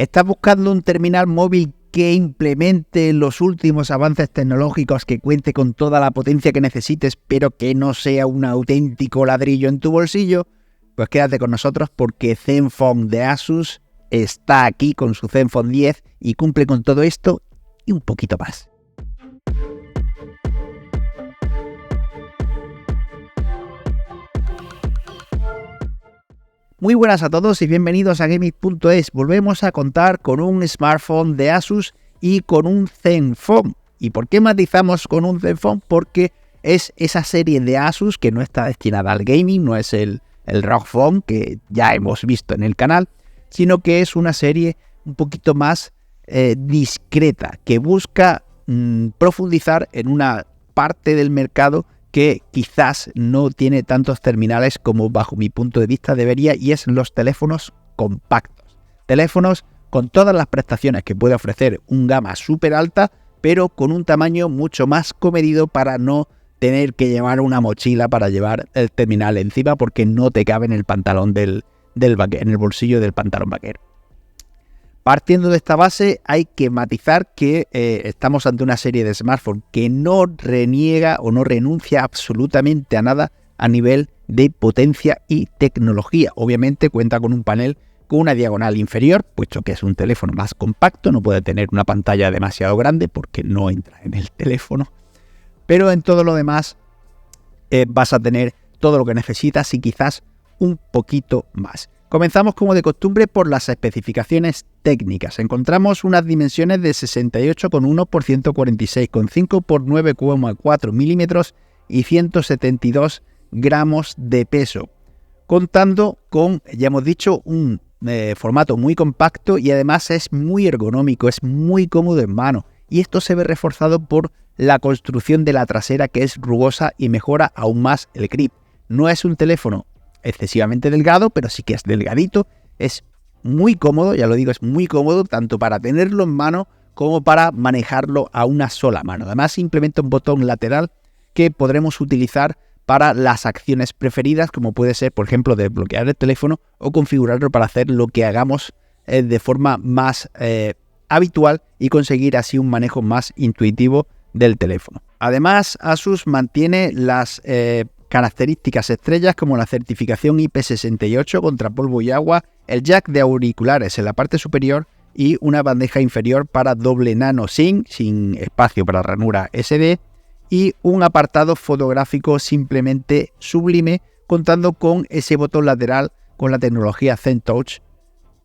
¿Estás buscando un terminal móvil que implemente los últimos avances tecnológicos, que cuente con toda la potencia que necesites, pero que no sea un auténtico ladrillo en tu bolsillo? Pues quédate con nosotros, porque Zenfone de Asus está aquí con su Zenfone 10 y cumple con todo esto y un poquito más. Muy buenas a todos y bienvenidos a Gaming.es. Volvemos a contar con un smartphone de Asus y con un Zenfone. ¿Y por qué matizamos con un Zenfone? Porque es esa serie de Asus que no está destinada al gaming, no es el ROG Phone que ya hemos visto en el canal, sino que es una serie un poquito más discreta, que busca profundizar en una parte del mercado que quizás no tiene tantos terminales como bajo mi punto de vista debería, y es los teléfonos compactos. Teléfonos con todas las prestaciones que puede ofrecer un gama súper alta, pero con un tamaño mucho más comedido para no tener que llevar una mochila para llevar el terminal encima, porque no te cabe en el pantalón en el bolsillo del pantalón vaquero. Partiendo de esta base, hay que matizar que estamos ante una serie de smartphones que no reniega o no renuncia absolutamente a nada a nivel de potencia y tecnología. Obviamente cuenta con un panel con una diagonal inferior, puesto que es un teléfono más compacto, no puede tener una pantalla demasiado grande porque no entra en el teléfono. Pero en todo lo demás vas a tener todo lo que necesitas y quizás un poquito más. Comenzamos como de costumbre por las especificaciones técnicas. Encontramos unas dimensiones de 68,1 x 146,5 x 9,4 milímetros y 172 gramos de peso, contando con, ya hemos dicho, un formato muy compacto, y además es muy ergonómico, es muy cómodo en mano, y esto se ve reforzado por la construcción de la trasera, que es rugosa y mejora aún más el grip. No es un teléfono excesivamente delgado, pero sí que es delgadito, es muy cómodo, ya lo digo, es muy cómodo tanto para tenerlo en mano como para manejarlo a una sola mano. Además implementa un botón lateral que podremos utilizar para las acciones preferidas, como puede ser, por ejemplo, desbloquear el teléfono o configurarlo para hacer lo que hagamos de forma más habitual y conseguir así un manejo más intuitivo del teléfono. Además, Asus mantiene las características estrellas como la certificación IP68 contra polvo y agua, el jack de auriculares en la parte superior y una bandeja inferior para doble nano SIM sin espacio para ranura SD, y un apartado fotográfico simplemente sublime, contando con ese botón lateral con la tecnología ZenTouch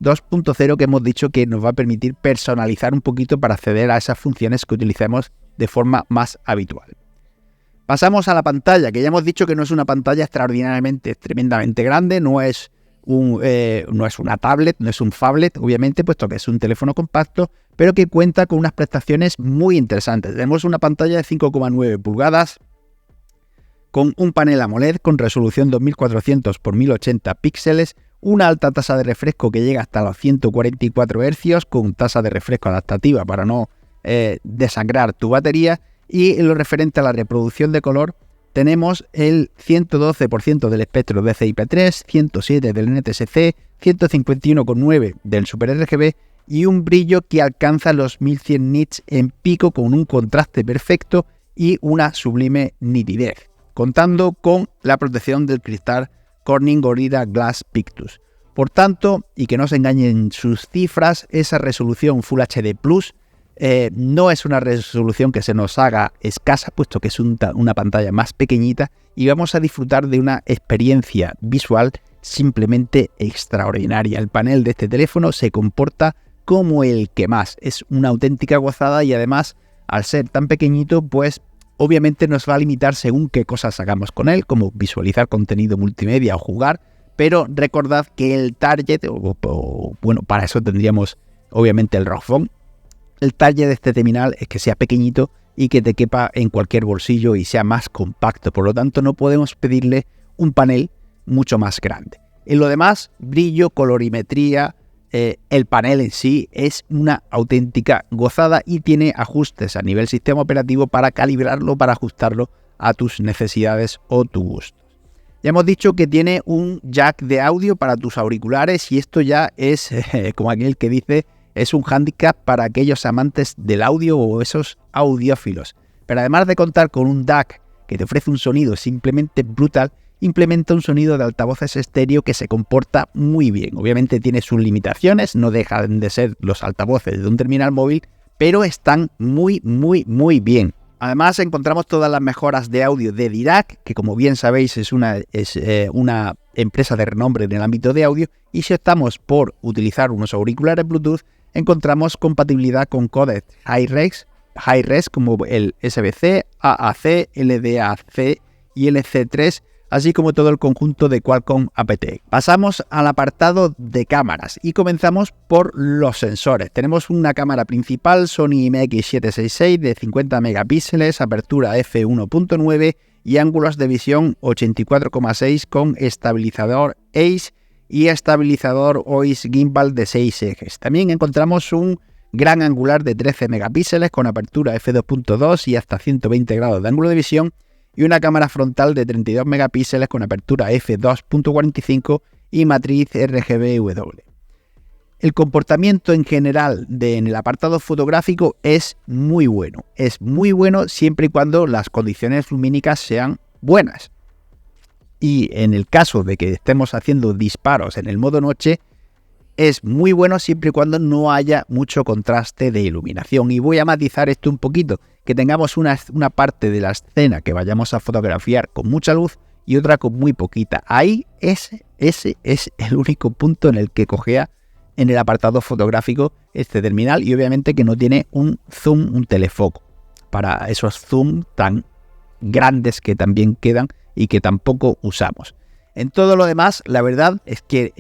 2.0 que hemos dicho que nos va a permitir personalizar un poquito para acceder a esas funciones que utilicemos de forma más habitual. Pasamos a la pantalla, que ya hemos dicho que no es una pantalla tremendamente grande, no es una tablet, no es un phablet, obviamente, puesto que es un teléfono compacto, pero que cuenta con unas prestaciones muy interesantes. Tenemos una pantalla de 5,9 pulgadas con un panel AMOLED con resolución 2400 x 1080 píxeles, una alta tasa de refresco que llega hasta los 144 Hz, con tasa de refresco adaptativa para no desangrar tu batería. Y en lo referente a la reproducción de color, tenemos el 112% del espectro DCI-P3, 107 del NTSC, 151,9 del Super RGB y un brillo que alcanza los 1100 nits en pico, con un contraste perfecto y una sublime nitidez, contando con la protección del cristal Corning Gorilla Glass Victus. Por tanto, y que no se engañen sus cifras, esa resolución Full HD Plus no es una resolución que se nos haga escasa, puesto que es una pantalla más pequeñita, y vamos a disfrutar de una experiencia visual simplemente extraordinaria. El panel de este teléfono se comporta como el que más, es una auténtica gozada, y además, al ser tan pequeñito, pues obviamente nos va a limitar según qué cosas hagamos con él, como visualizar contenido multimedia o jugar, pero recordad que el target, bueno, para eso tendríamos obviamente el ROG Phone. El target de este terminal es que sea pequeñito y que te quepa en cualquier bolsillo y sea más compacto. Por lo tanto, no podemos pedirle un panel mucho más grande. En lo demás, brillo, colorimetría, el panel en sí es una auténtica gozada y tiene ajustes a nivel sistema operativo para calibrarlo, para ajustarlo a tus necesidades o tu gusto. Ya hemos dicho que tiene un jack de audio para tus auriculares, y esto ya es como aquel que dice es un hándicap para aquellos amantes del audio o esos audiófilos. Pero además de contar con un DAC que te ofrece un sonido simplemente brutal, implementa un sonido de altavoces estéreo que se comporta muy bien. Obviamente tiene sus limitaciones, no dejan de ser los altavoces de un terminal móvil, pero están muy bien. Además encontramos todas las mejoras de audio de Dirac, que como bien sabéis es una empresa de renombre en el ámbito de audio, y si optamos por utilizar unos auriculares Bluetooth, encontramos compatibilidad con codecs Hi-Res como el SBC, AAC, LDAC y LC3, así como todo el conjunto de Qualcomm aptX. Pasamos al apartado de cámaras y comenzamos por los sensores. Tenemos una cámara principal Sony IMX766 de 50 megapíxeles, apertura f1.9 y ángulos de visión 84,6 con estabilizador ACE y estabilizador OIS gimbal de 6 ejes. También encontramos un gran angular de 13 megapíxeles con apertura f2.2 y hasta 120 grados de ángulo de visión, y una cámara frontal de 32 megapíxeles con apertura f2.45 y matriz RGB-W. El comportamiento en general en el apartado fotográfico es muy bueno siempre y cuando las condiciones lumínicas sean buenas. Y en el caso de que estemos haciendo disparos en el modo noche, es muy bueno siempre y cuando no haya mucho contraste de iluminación. Y voy a matizar esto un poquito, que tengamos una parte de la escena que vayamos a fotografiar con mucha luz y otra con muy poquita. Ahí ese es el único punto en el que cojea en el apartado fotográfico este terminal, y obviamente que no tiene un zoom, un telefoco, para esos zoom tan grandes que también quedan y que tampoco usamos. En todo lo demás, la verdad es que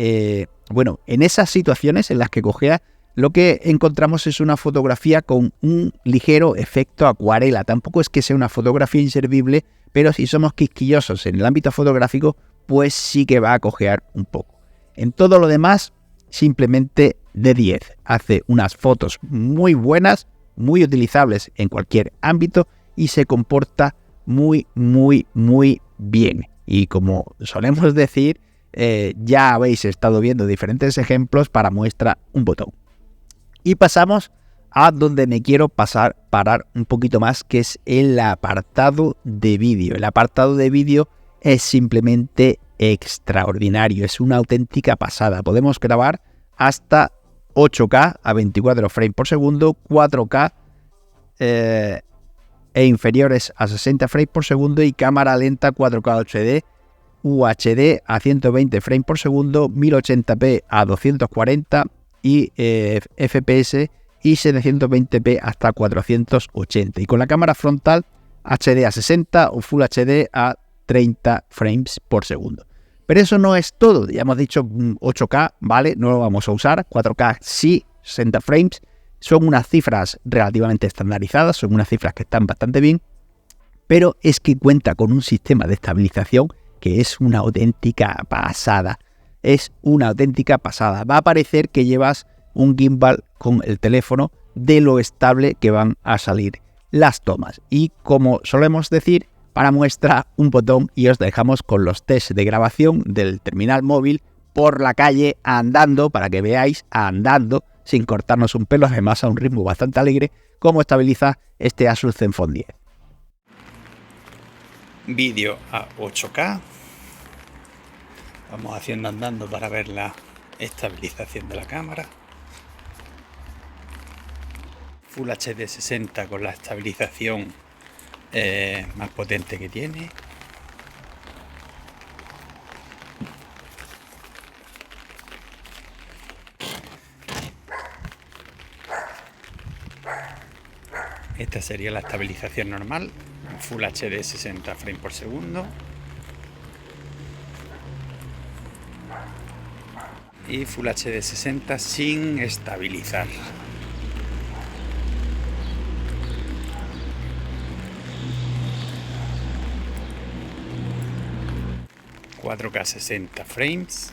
en esas situaciones en las que cojea, lo que encontramos es una fotografía con un ligero efecto acuarela. Tampoco es que sea una fotografía inservible, pero si somos quisquillosos en el ámbito fotográfico, pues sí que va a cojear un poco. En todo lo demás, simplemente de 10. Hace unas fotos muy buenas, muy utilizables en cualquier ámbito y se comporta muy bien. Y como solemos decir, ya habéis estado viendo diferentes ejemplos, para muestra un botón. Y pasamos a donde me quiero parar un poquito más, que es el apartado de vídeo. El apartado de vídeo es simplemente extraordinario, es una auténtica pasada. Podemos grabar hasta 8K a 24 frames por segundo, 4K e inferiores a 60 frames por segundo, y cámara lenta 4K HD, UHD a 120 frames por segundo, 1080p a 240 y FPS y 720p hasta 480, y con la cámara frontal HD a 60 o Full HD a 30 frames por segundo. Pero eso no es todo, ya hemos dicho 8K, ¿vale? No lo vamos a usar, 4K sí, 60 frames, son unas cifras relativamente estandarizadas, son unas cifras que están bastante bien, pero es que cuenta con un sistema de estabilización que es una auténtica pasada. Es una auténtica pasada. Va a parecer que llevas un gimbal con el teléfono de lo estable que van a salir las tomas. Y como solemos decir, para muestra un botón, y os dejamos con los tests de grabación del terminal móvil por la calle andando, para que veáis andando sin cortarnos un pelo, además a un ritmo bastante alegre, cómo estabiliza este Asus Zenfone 10. Vídeo a 8K. Vamos haciendo andando para ver la estabilización de la cámara. Full HD 60 con la estabilización más potente que tiene. Esta sería la estabilización normal, Full HD 60 frames por segundo. Y Full HD 60 sin estabilizar. ...4K 60 frames...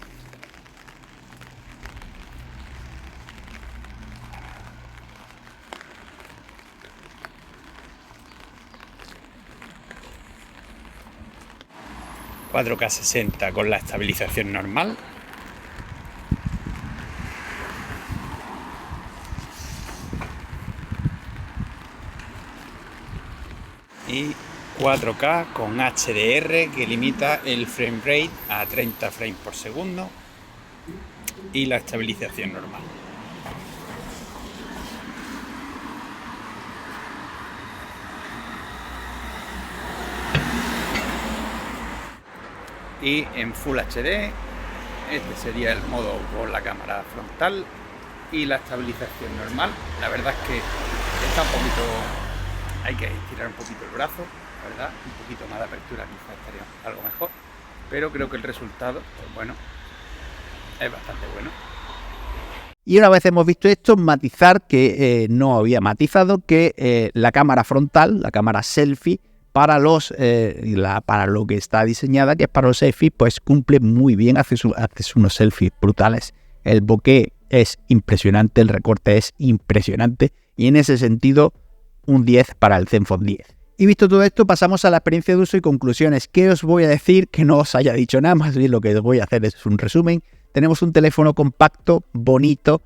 ...4K 60 con la estabilización normal... y 4K con HDR que limita el frame rate a 30 frames por segundo y la estabilización normal. Y en Full HD, este sería el modo con la cámara frontal y la estabilización normal. La verdad es que está un poquito, hay que estirar un poquito el brazo, la verdad, un poquito más de apertura quizás estaría algo mejor, pero creo que el resultado, pues bueno, es bastante bueno. Y una vez hemos visto esto, matizar que no había matizado que la cámara frontal, la cámara selfie, para para lo que está diseñada, que es para los selfies, pues cumple muy bien, hace unos selfies brutales. El bokeh es impresionante, el recorte es impresionante y en ese sentido un 10 para el Zenfone 10. Y visto todo esto, pasamos a la experiencia de uso y conclusiones. ¿Qué os voy a decir? Que no os haya dicho nada, más bien lo que os voy a hacer es un resumen. Tenemos un teléfono compacto, bonito,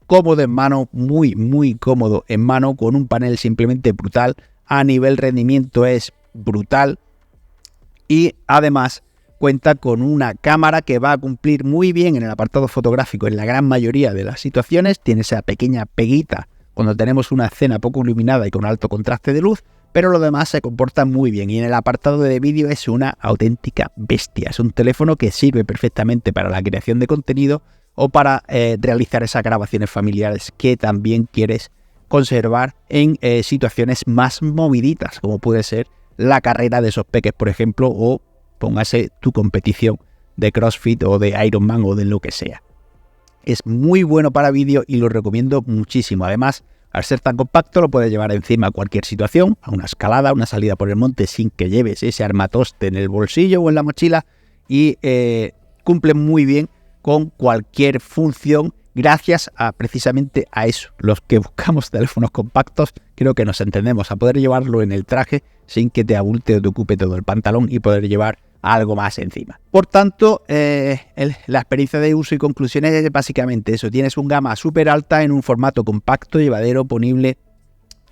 cómodo en mano, muy cómodo en mano, con un panel simplemente brutal. A nivel rendimiento es brutal y además cuenta con una cámara que va a cumplir muy bien en el apartado fotográfico en la gran mayoría de las situaciones. Tiene esa pequeña peguita cuando tenemos una escena poco iluminada y con alto contraste de luz, pero lo demás se comporta muy bien y en el apartado de vídeo es una auténtica bestia. Es un teléfono que sirve perfectamente para la creación de contenido o para realizar esas grabaciones familiares que también quieres conservar en situaciones más moviditas, como puede ser la carrera de esos peques, por ejemplo, o póngase tu competición de CrossFit o de Ironman o de lo que sea. Es muy bueno para vídeo y lo recomiendo muchísimo. Además, al ser tan compacto, lo puedes llevar encima a cualquier situación, a una escalada, a una salida por el monte, sin que lleves ese armatoste en el bolsillo o en la mochila, y cumple muy bien con cualquier función. Gracias a precisamente a eso, los que buscamos teléfonos compactos, creo que nos entendemos, a poder llevarlo en el traje sin que te abulte o te ocupe todo el pantalón y poder llevar algo más encima. Por tanto, la experiencia de uso y conclusiones es básicamente eso. Tienes un gama súper alta en un formato compacto, llevadero, ponible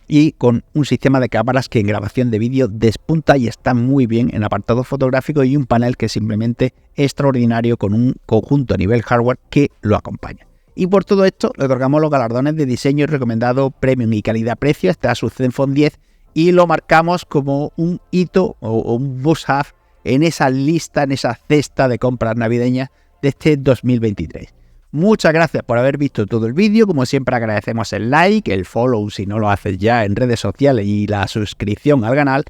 y con un sistema de cámaras que en grabación de vídeo despunta y está muy bien en apartado fotográfico y un panel que es simplemente extraordinario con un conjunto a nivel hardware que lo acompaña. Y por todo esto le otorgamos los galardones de diseño recomendado premium y calidad-precio hasta su Zenfone 10 y lo marcamos como un hito o un must-have en esa lista, en esa cesta de compras navideñas de este 2023. Muchas gracias por haber visto todo el vídeo. Como siempre agradecemos el like, el follow si no lo haces ya en redes sociales y la suscripción al canal.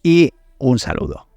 Y un saludo.